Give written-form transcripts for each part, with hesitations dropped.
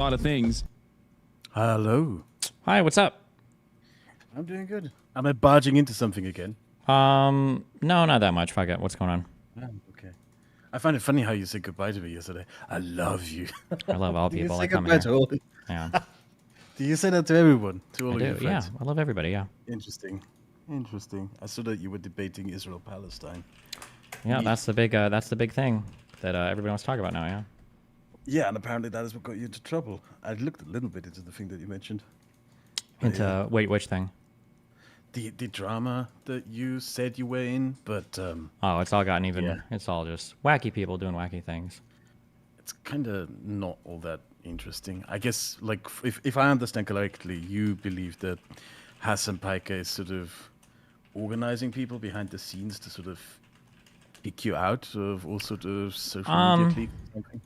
a lot of things. Hello. Hi, what's up? I'm doing good. Am I barging into something again? No, not that much. Fuck it. What's going on? Oh, okay. I find it funny how you said goodbye to me yesterday. I love you. I love all Do you people say that come goodbye here. to all? Yeah, Do you say that to everyone? To all I of your do. Yeah, friends? I love everybody. Yeah, Interesting. Interesting. I saw that you were debating Israel-Palestine. yeah. Ye- That's the big thing that everybody wants to talk about now. Yeah. Yeah, and apparently that is what got you into trouble. I looked a little bit into the thing that you mentioned. But yeah, Into wait, which thing? the drama that you said you were in, but Oh, it's all gotten yeah, even. It's all just wacky people doing wacky things. it's kind of not all that interesting. I guess, like, if I understand correctly, you believe that Hassan Piker is sort of organizing people behind the scenes to sort of kick you out of all sort of social media Um, cliques or something.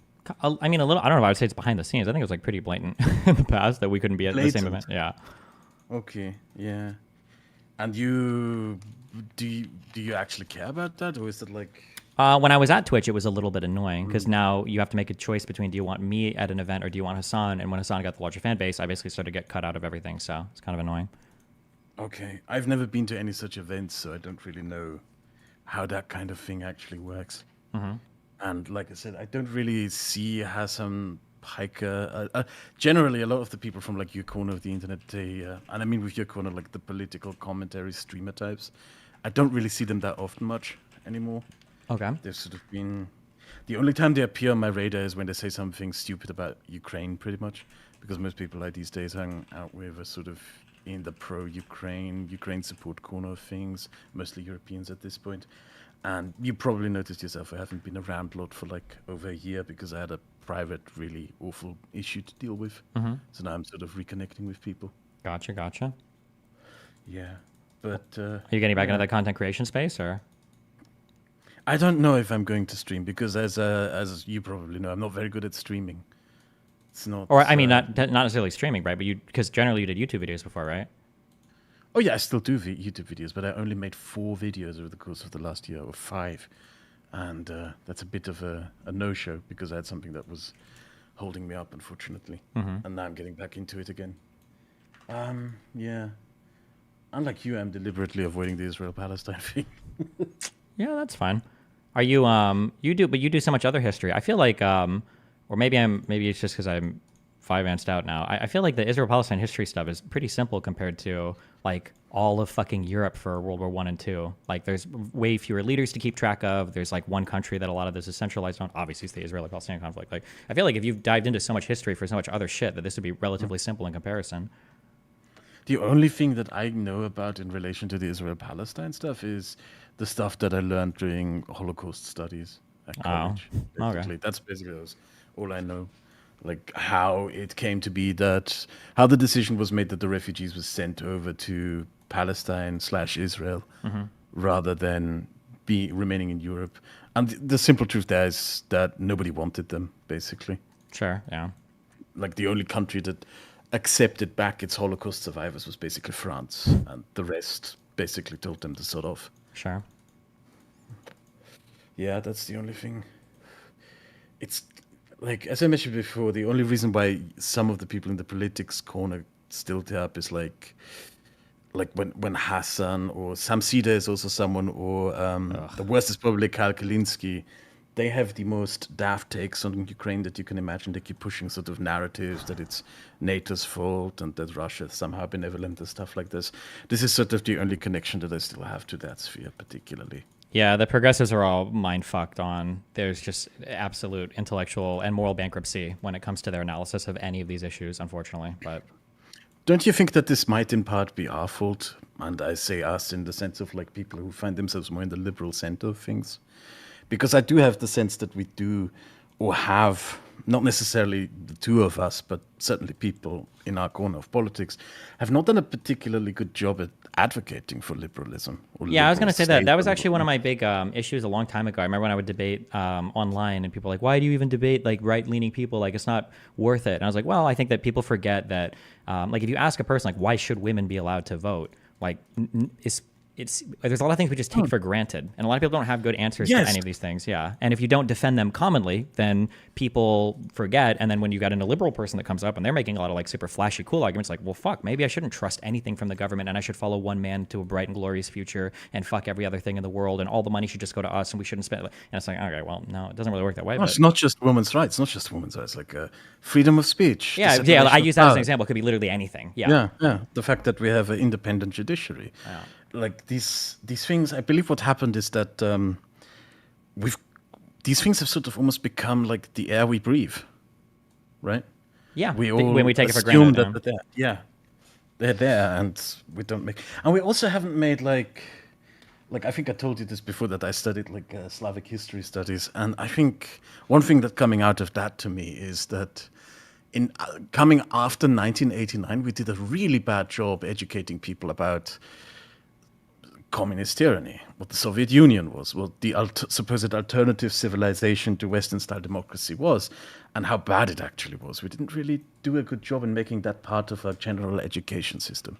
I mean, a little. I don't know if I would say it's behind the scenes. I think it was like pretty blatant in the past that we couldn't be at the same event. Blatant. Yeah. Okay, yeah. And do you actually care about that, or is it like, When I was at Twitch, it was a little bit annoying because now you have to make a choice between do you want me at an event or do you want Hasan? And when Hasan got the larger fan base, I basically started to get cut out of everything. So it's kind of annoying. okay, I've never been to any such events, so I don't really know how that kind of thing actually works. And like I said, I don't really see Hassan Piker. Generally, a lot of the people from like your corner of the internet, and I mean with your corner, like the political commentary streamer types, I don't really see them that often much anymore. Okay. They've sort of been the only time they appear on my radar is when they say something stupid about Ukraine, pretty much, because most people I these days hang out with are sort of in the Ukraine support corner of things, mostly Europeans at this point. And you probably noticed yourself, I haven't been around a lot for like over a year because I had a private, really awful issue to deal with. So now I'm sort of reconnecting with people. Gotcha. Yeah, but Are you getting back into yeah. the content creation space or? I don't know if I'm going to stream because, as you probably know, I'm not very good at streaming. It's not. Or I mean, not necessarily streaming, right? But you because generally you did YouTube videos before, right? Oh yeah, I still do YouTube videos, but I only made 4 videos over the course of the last year, or 5, and that's a bit of a no-show because I had something that was holding me up, unfortunately, and now I'm getting back into it again. Yeah. Unlike you, I'm deliberately avoiding the Israel-Palestine thing. Yeah, that's fine. Are you but you do so much other history. I feel like or maybe it's just because I'm financed out now. I feel like the Israel Palestine history stuff is pretty simple compared to like all of fucking Europe for World War One and Two. Like there's way fewer leaders to keep track of. There's like one country that a lot of this is centralized on. Obviously, it's the Israeli-Palestinian conflict. Like I feel like if you've dived into so much history for so much other shit, that this would be relatively simple in comparison. The only thing that I know about in relation to the Israel-Palestine stuff is the stuff that I learned during Holocaust studies at Oh, college. okay, Basically, that's basically all I know. Like how it came to be that how the decision was made that the refugees were sent over to Palestine slash Israel rather than be remaining in Europe. And the simple truth there is that nobody wanted them, basically. sure, yeah, Like the only country that accepted back its Holocaust survivors was basically France, and the rest basically told them to sort off. sure. Yeah, that's the only thing. It's like as I mentioned before, the only reason why some of the people in the politics corner still tap is like when Hassan or Sam Sida is also someone, or the worst is probably Kyle Kalinske. They have the most daft takes on Ukraine that you can imagine. They keep pushing sort of narratives that it's NATO's fault and that Russia is somehow benevolent and stuff like this. This is sort of the only connection that I still have to that sphere, particularly. Yeah, the progressives are all mind fucked on. There's just absolute intellectual and moral bankruptcy when it comes to their analysis of any of these issues, unfortunately. But Don't you think that this might in part be our fault? And I say us in the sense of like people who find themselves more in the liberal center of things. Because I do have the sense that we do, or have, not necessarily the two of us, but certainly people in our corner of politics, have not done a particularly good job at advocating for liberalism. Or yeah, I was going liberal to say that. That was statement. actually one of my big issues a long time ago. I remember when I would debate online and people were like, why do you even debate like right-leaning people? Like, it's not worth it. And I was like, well, I think that people forget that, like, if you ask a person, like, why should women be allowed to vote? Like, it's there's a lot of things we just take Oh, for granted, and a lot of people don't have good answers to yes. any of these things. Yeah, and if you don't defend them commonly, then people forget. And then when you got a liberal person that comes up and they're making a lot of like super flashy, cool arguments, like, well, fuck, maybe I shouldn't trust anything from the government, and I should follow one man to a bright and glorious future, and fuck every other thing in the world, and all the money should just go to us, and we shouldn't spend. And it's like, okay, well, no, it doesn't really work that way. No, But it's not just women's rights. Not just women's rights. Like freedom of speech, the yeah, yeah, I separation of use that as an powers. example. It could be literally anything. Yeah, Yeah, yeah. The fact that we have an independent judiciary, yeah, like these things. I believe what happened is that we've these things have sort of almost become like the air we breathe, right? yeah. We all When we take it for assume granted. that they're there. Yeah, they're there, and we don't make. And we also haven't made like I think I told you this before that I studied like Slavic history studies, and I think one thing that coming out of that to me is that in coming after 1989, we did a really bad job educating people about communist tyranny, what the Soviet Union was, what the supposed alternative civilization to Western-style democracy was, and how bad it actually was. We didn't really do a good job in making that part of our general education system.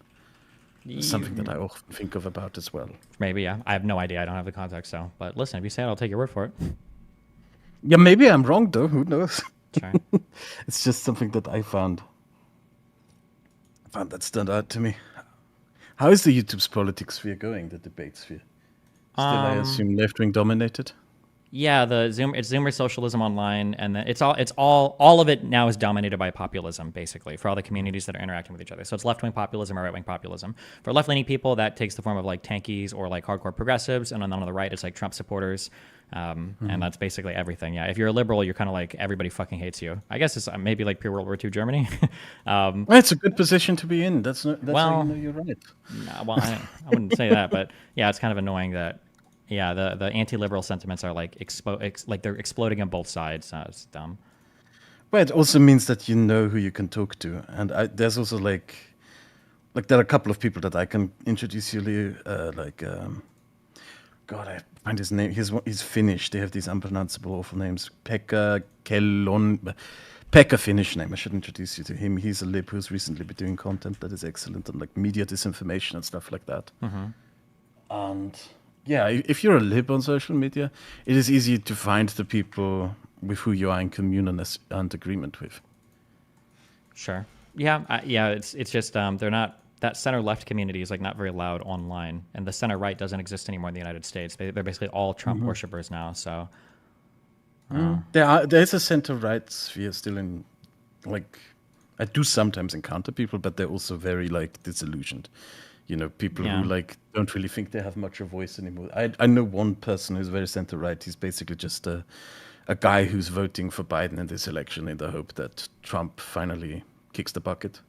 Something that I often think of about as well. Maybe, yeah. I have no idea. I don't have the context, so. But listen, if you say it, I'll take your word for it. Yeah, maybe I'm wrong though. Who knows? Sure. It's just something that I found that stood out to me. How is the YouTube's politics sphere going? The debate sphere? Still, I assume left-wing dominated. Yeah, it's Zoomer socialism online, and then it's all of it now is dominated by populism, basically, for all the communities that are interacting with each other. So it's left-wing populism or right-wing populism. For left-leaning people, that takes the form of like tankies or like hardcore progressives, and then on the right, it's like Trump supporters, and that's basically everything. Yeah, if you're a liberal, you're kind of like everybody fucking hates you. I guess it's maybe like pre-World War II Germany. Well, it's a good position to be in. That's how Well, you know you're right. well, I wouldn't say that, but yeah, it's kind of annoying that. Yeah, the anti-liberal sentiments are like like they're exploding on both sides. It's dumb. But it also means that you know who you can talk to, and there's also like there are a couple of people that I can introduce you. God, I find his name. He's Finnish. They have these unpronounceable, awful names. Pekka Finnish name. I should introduce you to him. He's a lib who's recently been doing content that is excellent on like media disinformation and stuff like that. And yeah, if you're a lib on social media, it is easy to find the people with who you are in communion and agreement with. Sure. Yeah. Yeah. It's just they're not that center left community is like not very loud online, and the center right doesn't exist anymore in the United States. They're basically all Trump worshippers now. So There's a center right sphere still in, like, I do sometimes encounter people, but they're also very like disillusioned. You know, people Yeah. who like don't really think they have much of a voice anymore. I know one person who's very center right. He's basically just a guy who's voting for Biden in this election in the hope that Trump finally kicks the bucket.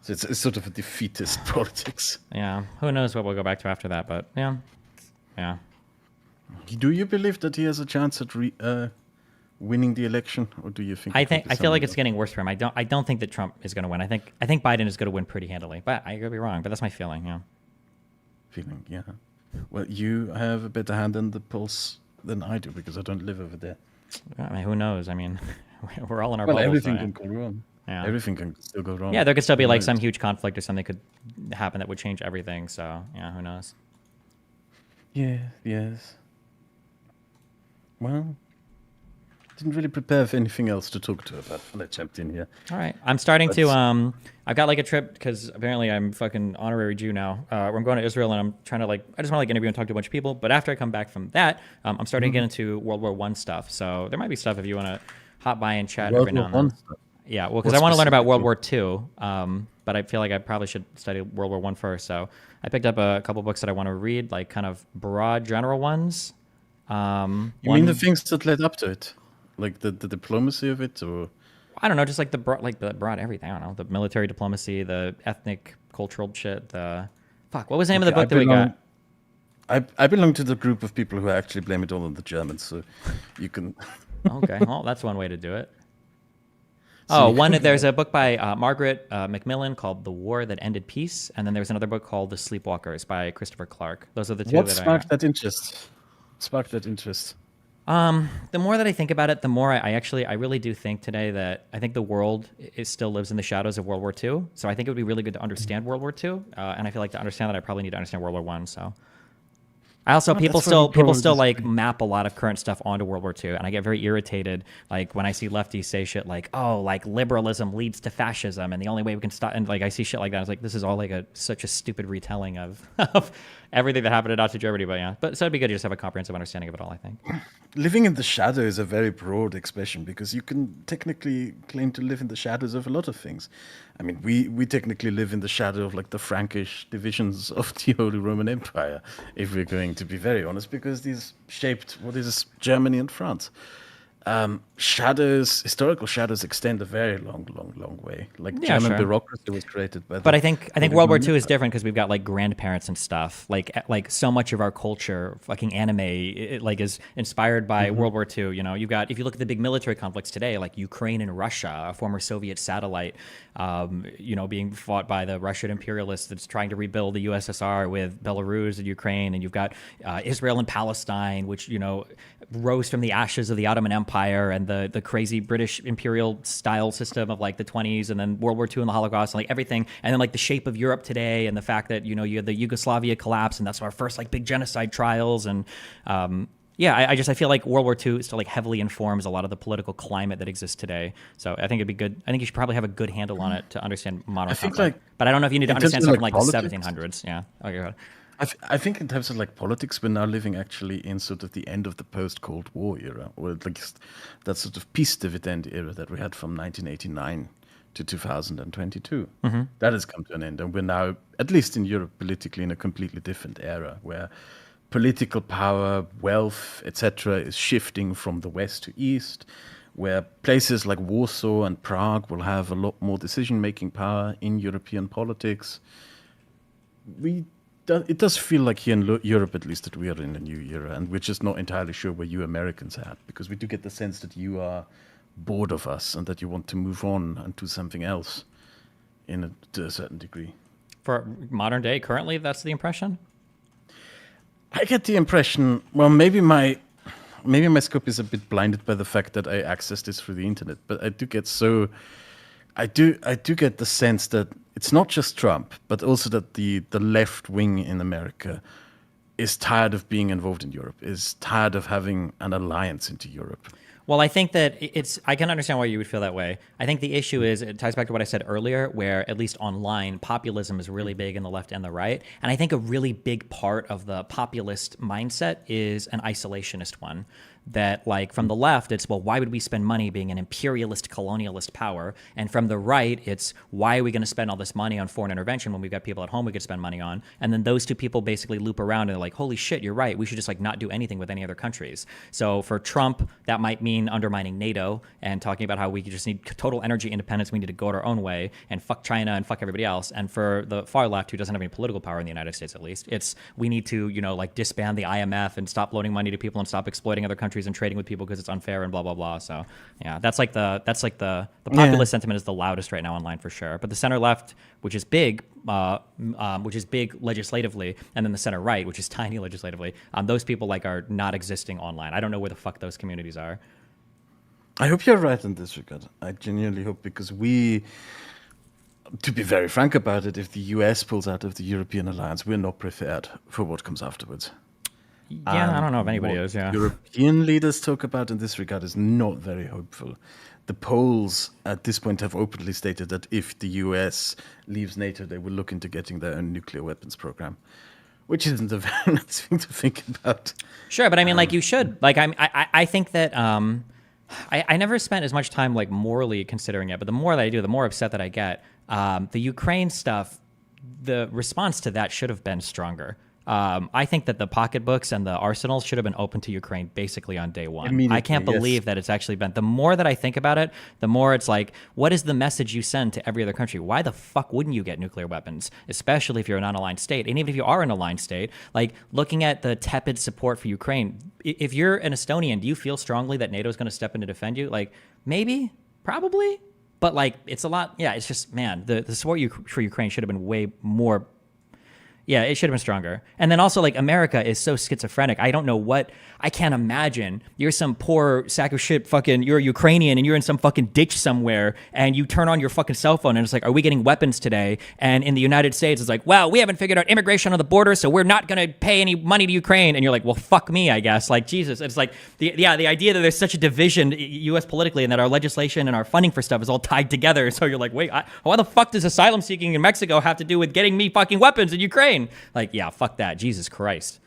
So it's sort of a defeatist politics. Yeah. Who knows what we'll go back to after that? But yeah. Yeah. Do you believe that he has a chance at winning the election, or do you think? I feel like it's getting worse for him. I don't think that Trump is going to win. I think Biden is going to win pretty handily. But I could be wrong. But that's my feeling. Yeah. Feeling, yeah. Well, you have a better hand on the pulse than I do because I don't live over there. I mean, who knows? I mean, we're all in our Well, bubbles. everything so, can go wrong. Yeah. Everything can still go wrong. Yeah, there could still be like Right. some huge conflict or something could happen that would change everything. So yeah, who knows? Yeah, yes. Well, didn't really prepare for anything else to talk to about. Let's jump in here. All right, I'm starting to Let's- I've got like a trip because apparently I'm fucking honorary Jew now. Where I'm going to Israel and I'm trying to like I just want to like interview and talk to a bunch of people. But after I come back from that, I'm starting to get into World War I stuff. So there might be stuff if you want to hop by and chat World every now War and then. One stuff. Yeah, well, because What I want to learn about World specifically? War II, but I feel like I probably should study World War One first. So I picked up a couple books that I want to read, like kind of broad general ones. You One, mean the things that led up to it, like the diplomacy of it, or I don't know, just like the broad everything. I don't know, the military diplomacy, the ethnic cultural shit. The fuck, what was the name of the Okay, book that we got? I belong to the group of people who actually blame it all on the Germans. So you can. Okay, well, that's one way to do it. So Oh, you one. can- There's a book by Margaret Macmillan called "The War That Ended Peace," and then there's another book called "The Sleepwalkers" by Christopher Clark. Those are the two What that sparked that interest? Sparked that interest. The more that I think about it, the more I really do think today that I think the world it still lives in the shadows of World War II. So I think it would be really good to understand World War II, and I feel like to understand that I probably need to understand World War One. So I also Oh, that's where we people probably still like disagree. map a lot of current stuff onto World War II, and I get very irritated like when I see lefties say shit like, "Oh, like liberalism leads to fascism, and the only way we can stop," and like I see shit like that. I was like, this is all like such a stupid retelling of of everything that happened in Nazi Germany. But yeah, but so it'd be good to just have a comprehensive understanding of it all. I think. Living in the shadow is a very broad expression because you can technically claim to live in the shadows of a lot of things. I mean, we technically live in the shadow of like the Frankish divisions of the Holy Roman Empire, if we're going to be very honest, because these shaped what is Germany and France. Historical shadows extend a very long way. Like Yeah, German sure. bureaucracy was created by But the I think Holy World War Roman II is Empire. different because we've got like grandparents and stuff. Like so much of our culture, fucking anime, like is inspired by World War II. You know, you've got if you look at the big military conflicts today, like Ukraine and Russia, a former Soviet satellite, being fought by the Russian imperialists that's trying to rebuild the USSR with Belarus and Ukraine, and you've got Israel and Palestine, which rose from the ashes of the Ottoman Empire and the crazy British imperial style system of like the 20s, and then World War II and the Holocaust, and like everything, and then like the shape of Europe today, and the fact that you had the Yugoslavia collapse, and that's our first like big genocide trials, and I feel like World War II still like heavily informs a lot of the political climate that exists today. So I think it'd be good. I think you should probably have a good handle on it to understand I modern think conflict. like But I don't know if you need to in terms understand of stuff from like like the politics, 1700s. Yeah. Okay. Go ahead. I think in terms of like politics, we're now living actually in sort of the end of the post-Cold War era, or at least that sort of peace dividend era that we had from 1989 to 2022. That has come to an end, and we're now, at least in Europe, politically in a completely different era where political power, wealth, etc., is shifting from the west to east, where places like Warsaw and Prague will have a lot more decision-making power in European politics. It does feel like here in Europe, at least, that we are in a new era, and we're just not entirely sure where you Americans are at, because we do get the sense that you are bored of us and that you want to move on and do something else to a certain degree. For modern day, currently, that's the impression. I get the impression, well, maybe my scope is a bit blinded by the fact that I access this through the internet, but I do get the sense that it's not just Trump, but also that the left wing in America is tired of being involved in Europe, is tired of having an alliance into Europe. Well, I think that I can understand why you would feel that way. I think the issue is, it ties back to what I said earlier, where at least online, populism is really big in the left and the right. And I think a really big part of the populist mindset is an isolationist one. That, like, from the left, it's, well, why would we spend money being an imperialist, colonialist power? And from the right, it's, why are we going to spend all this money on foreign intervention when we've got people at home we could spend money on? And then those two people basically loop around and they're like, holy shit, you're right. We should just like not do anything with any other countries. So for Trump, that might mean undermining NATO and talking about how we just need total energy independence. We need to go our own way and fuck China and fuck everybody else. And for the far left, who doesn't have any political power in the United States, at least, it's we need to, like disband the IMF and stop loaning money to people and stop exploiting other countries and trading with people because it's unfair and blah blah blah. So yeah, that's like the populist sentiment is the loudest right now online for sure. But the center left, which is big, legislatively, and then the center right, which is tiny legislatively, those people like are not existing online. I don't know where the fuck those communities are. I hope you're right in this regard. I genuinely hope, because to be very frank about it, if the US pulls out of the European alliance, we're not prepared for what comes afterwards. Yeah, I don't know if anybody What is. Yeah. European leaders talk about in this regard is not very hopeful. The Poles at this point have openly stated that if the US leaves NATO, they will look into getting their own nuclear weapons program, which isn't a very nice thing to think about. Sure, but I mean, like, you should. Like, I think that I never spent as much time like morally considering it, but the more that I do, the more upset that I get. The Ukraine stuff, the response to that should have been stronger. I think that the pocketbooks and the arsenals should have been open to Ukraine basically on day one. I can't Immediately, yes. believe that it's actually been. The more that I think about it, the more it's like, what is the message you send to every other country? Why the fuck wouldn't you get nuclear weapons, especially if you're a non-aligned state? And even if you are an aligned state, like looking at the tepid support for Ukraine, if you're an Estonian, do you feel strongly that NATO is going to step in to defend you? Like, maybe, probably, but like, it's a lot. Yeah, it's just, man, the support for Ukraine should have been way more. Yeah, it should have been stronger. And then also, like, America is so schizophrenic. I can't imagine you're some poor sack of shit fucking, you're a Ukrainian and you're in some fucking ditch somewhere and you turn on your fucking cell phone and it's like, are we getting weapons today? And in the United States, it's like, well, we haven't figured out immigration on the border, so we're not going to pay any money to Ukraine. And you're like, well, fuck me, I guess. Like, Jesus. It's like, the idea that there's such a division, U.S. politically, and that our legislation and our funding for stuff is all tied together. So you're like, wait, why the fuck does asylum seeking in Mexico have to do with getting me fucking weapons in Ukraine? Like, yeah, fuck that. Jesus Christ.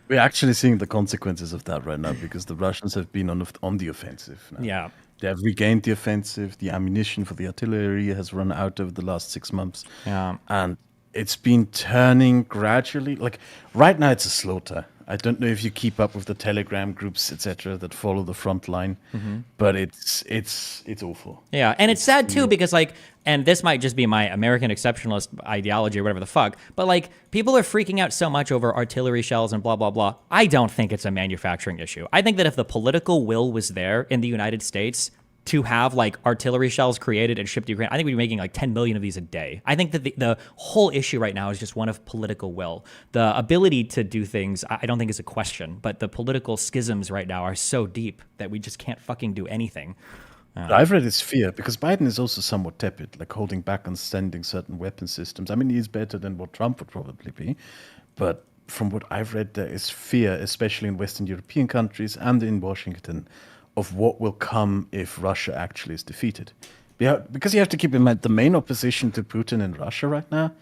We're actually seeing the consequences of that right now because the Russians have been on the offensive now. Yeah. They have regained the offensive. The ammunition for the artillery has run out over the last 6 months. Yeah. And it's been turning gradually. Like, right now, it's a slaughter. I don't know if you keep up with the Telegram groups, etc., that follow the front line, but it's awful. Yeah, and it's sad too because, like, and this might just be my American exceptionalist ideology or whatever the fuck, but like, people are freaking out so much over artillery shells and blah blah blah. I don't think it's a manufacturing issue. I think that if the political will was there in the United States to have like artillery shells created and shipped to Ukraine, I think we'd be making like 10 million of these a day. I think that the whole issue right now is just one of political will. The ability to do things, I don't think is a question, but the political schisms right now are so deep that we just can't fucking do anything. I've read his fear because Biden is also somewhat tepid, like holding back on sending certain weapon systems. I mean, he's better than what Trump would probably be, but from what I've read, there is fear, especially in Western European countries and in Washington, of what will come if Russia actually is defeated. Because you have to keep in mind, the main opposition to Putin in Russia right now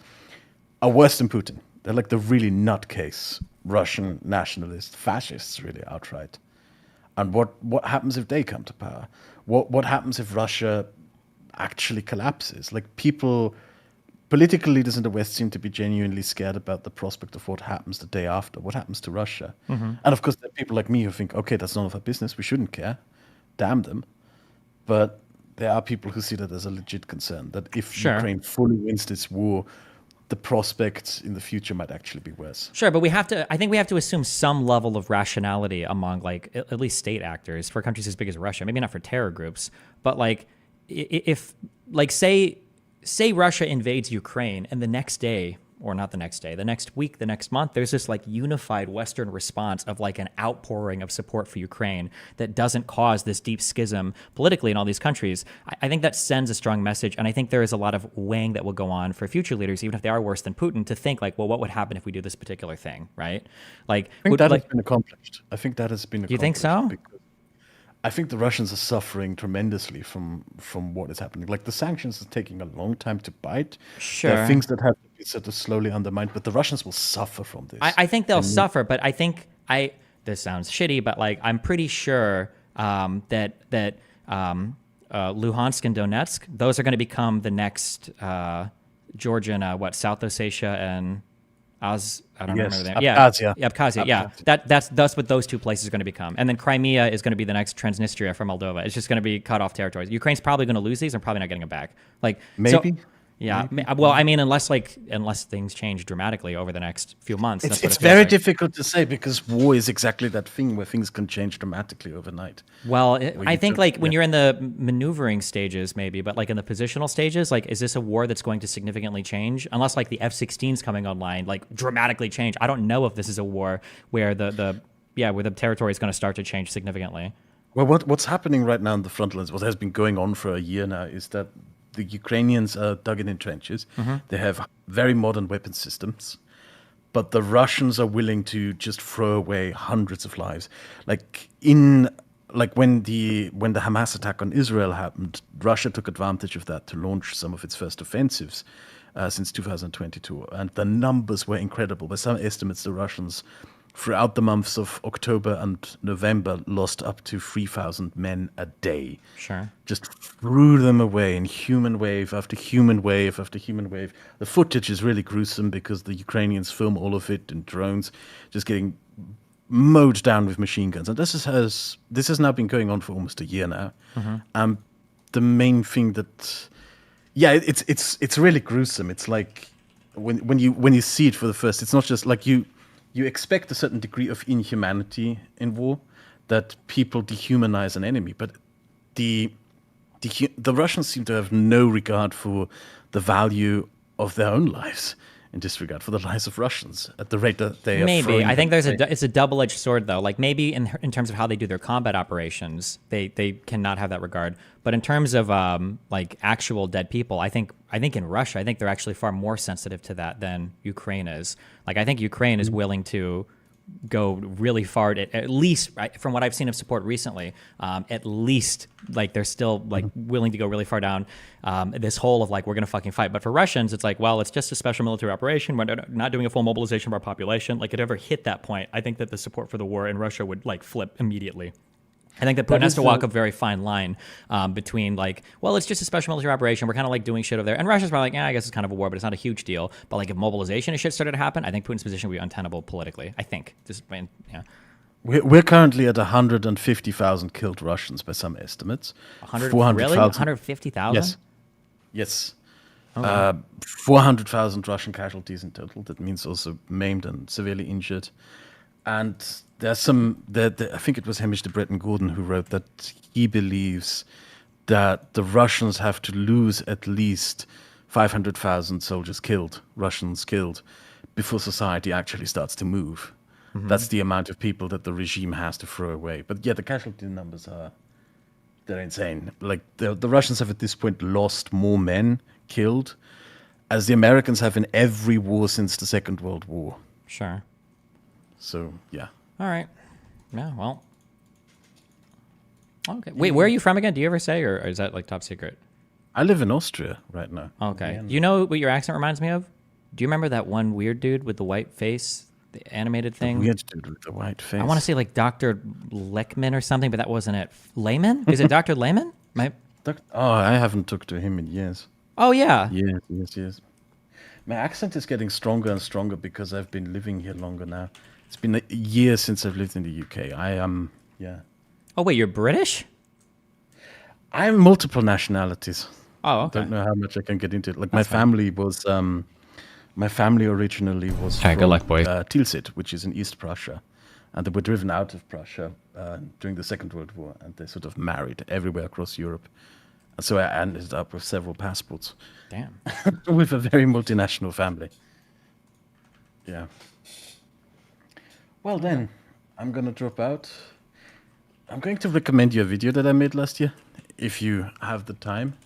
are worse than Putin. They're like the really nutcase Russian nationalist fascists, really outright. And what happens if they come to power? What happens if Russia actually collapses? Like, political leaders in the West seem to be genuinely scared about the prospect of what happens the day after. What happens to Russia? And of course, there are people like me who think, okay, that's none of our business. We shouldn't care. Damn them. But there are people who see that as a legit concern, that if Ukraine fully wins this war, the prospects in the future might actually be worse. Sure, but I think we have to assume some level of rationality among, like, at least state actors for countries as big as Russia. Maybe not for terror groups, but like, if, like, say Russia invades Ukraine and the next day, or not the next day, the next week, the next month, there's this like unified Western response of like an outpouring of support for Ukraine that doesn't cause this deep schism politically in all these countries. I think that sends a strong message. And I think there is a lot of weighing that will go on for future leaders, even if they are worse than Putin, to think like, well, what would happen if we do this particular thing, right? Like, I think that has been accomplished. I think that has been accomplished. You think so? I think the Russians are suffering tremendously from what is happening. Like, the sanctions are taking a long time to bite. Sure. There are things that have to be sort of slowly undermined, but the Russians will suffer from this. I think they'll suffer, but I think this sounds shitty, but like, I'm pretty sure that Luhansk and Donetsk, those are going to become the next Georgian, South Ossetia and I don't remember the name. Abkhazia. Yeah, that's what those two places are going to become. And then Crimea is going to be the next Transnistria from Moldova. It's just going to be cut off territories. Ukraine's probably going to lose these and probably not getting them back. Like, maybe. So, yeah. Well, I mean, unless things change dramatically over the next few months. It's very difficult to say because war is exactly that thing where things can change dramatically overnight. Well, I think when you're in the maneuvering stages, maybe, but like in the positional stages, like, is this a war that's going to significantly change? Unless like the F-16s coming online, like, dramatically change. I don't know if this is a war where the territory is going to start to change significantly. Well, what's happening right now on the front lines, what has been going on for a year now, is that the Ukrainians are dug in trenches. They have very modern weapon systems, but the Russians are willing to just throw away hundreds of lives. When the Hamas attack on Israel happened, Russia took advantage of that to launch some of its first offensives since 2022, and the numbers were incredible. By some estimates, the Russians, throughout the months of October and November, lost up to 3,000 men a day. Sure. Just threw them away in human wave after human wave after human wave. The footage is really gruesome because the Ukrainians film all of it in drones, just getting mowed down with machine guns. And this has now been going on for almost a year now. The main thing that, it's really gruesome. It's like when you see it for the first, it's not just like you expect a certain degree of inhumanity in war, that people dehumanize an enemy, but the Russians seem to have no regard for the value of their own lives. in disregard for the lives of Russians at the rate that they are Maybe. throwing I think them. it's a double-edged sword, though. Like, maybe in terms of how they do their combat operations, they cannot have that regard. But in terms of like actual dead people, I think in Russia, I think they're actually far more sensitive to that than Ukraine is. Like, I think Ukraine is willing to go really far, at least from what I've seen of support recently, at least like they're still like willing to go really far down this hole of like, we're going to fucking fight. But for Russians, it's like, well, it's just a special military operation. We're not doing a full mobilization of our population. Like, it ever hit that point, I think that the support for the war in Russia would like flip immediately. I think that Putin has to walk a very fine line between like, well, it's just a special military operation. We're kind of like doing shit over there. And Russia's probably like, yeah, I guess it's kind of a war, but it's not a huge deal. But like if mobilization and shit started to happen, I think Putin's position would be untenable politically. I think. Yeah. We're currently at 150,000 killed Russians by some estimates. 400, really? 150,000? Yes. Yes. Okay. 400,000 Russian casualties in total. That means also maimed and severely injured. And there's I think it was Hamish de Breton Gordon who wrote that he believes that the Russians have to lose at least 500,000 soldiers killed, Russians killed, before society actually starts to move. Mm-hmm. That's the amount of people that the regime has to throw away. But yeah, the casualty numbers they're insane. Like the Russians have at this point lost more men killed as the Americans have in every war since the Second World War. Sure. So, yeah. All right. Yeah, well. Okay. Wait, where are you from again? Do you ever say, or is that like top secret? I live in Austria right now. Okay. You know what your accent reminds me of? Do you remember that one weird dude with the white face, the animated thing? The weird dude with the white face. I want to say like Dr. Leckman or something, but that wasn't it. Lehman? Is it Dr. Lehman? I haven't talked to him in years. Oh, yeah. Yes. My accent is getting stronger and stronger because I've been living here longer now. It's been a year since I've lived in the UK. I am, yeah. Oh, wait, you're British? I'm multiple nationalities. Oh, okay. I don't know how much I can get into it. Like That's my family was, my family originally was from good luck, boys. Tilsit, which is in East Prussia. And they were driven out of Prussia during the Second World War. And they sort of married everywhere across Europe. And so I ended up with several passports. Damn. With a very multinational family. Yeah. Well then, I'm going to drop out. I'm going to recommend you a video that I made last year, if you have the time.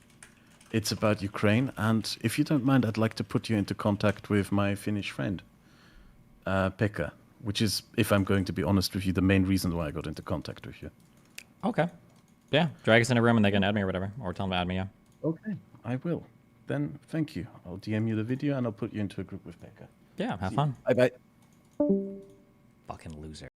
It's about Ukraine, and if you don't mind, I'd like to put you into contact with my Finnish friend, Pekka, which is, if I'm going to be honest with you, the main reason why I got into contact with you. Okay. Yeah, drag us in a room and they can add me or whatever, or tell them to add me, yeah. Okay, I will. Then, thank you. I'll DM you the video, and I'll put you into a group with Pekka. Yeah, have fun. Bye-bye. Fucking loser.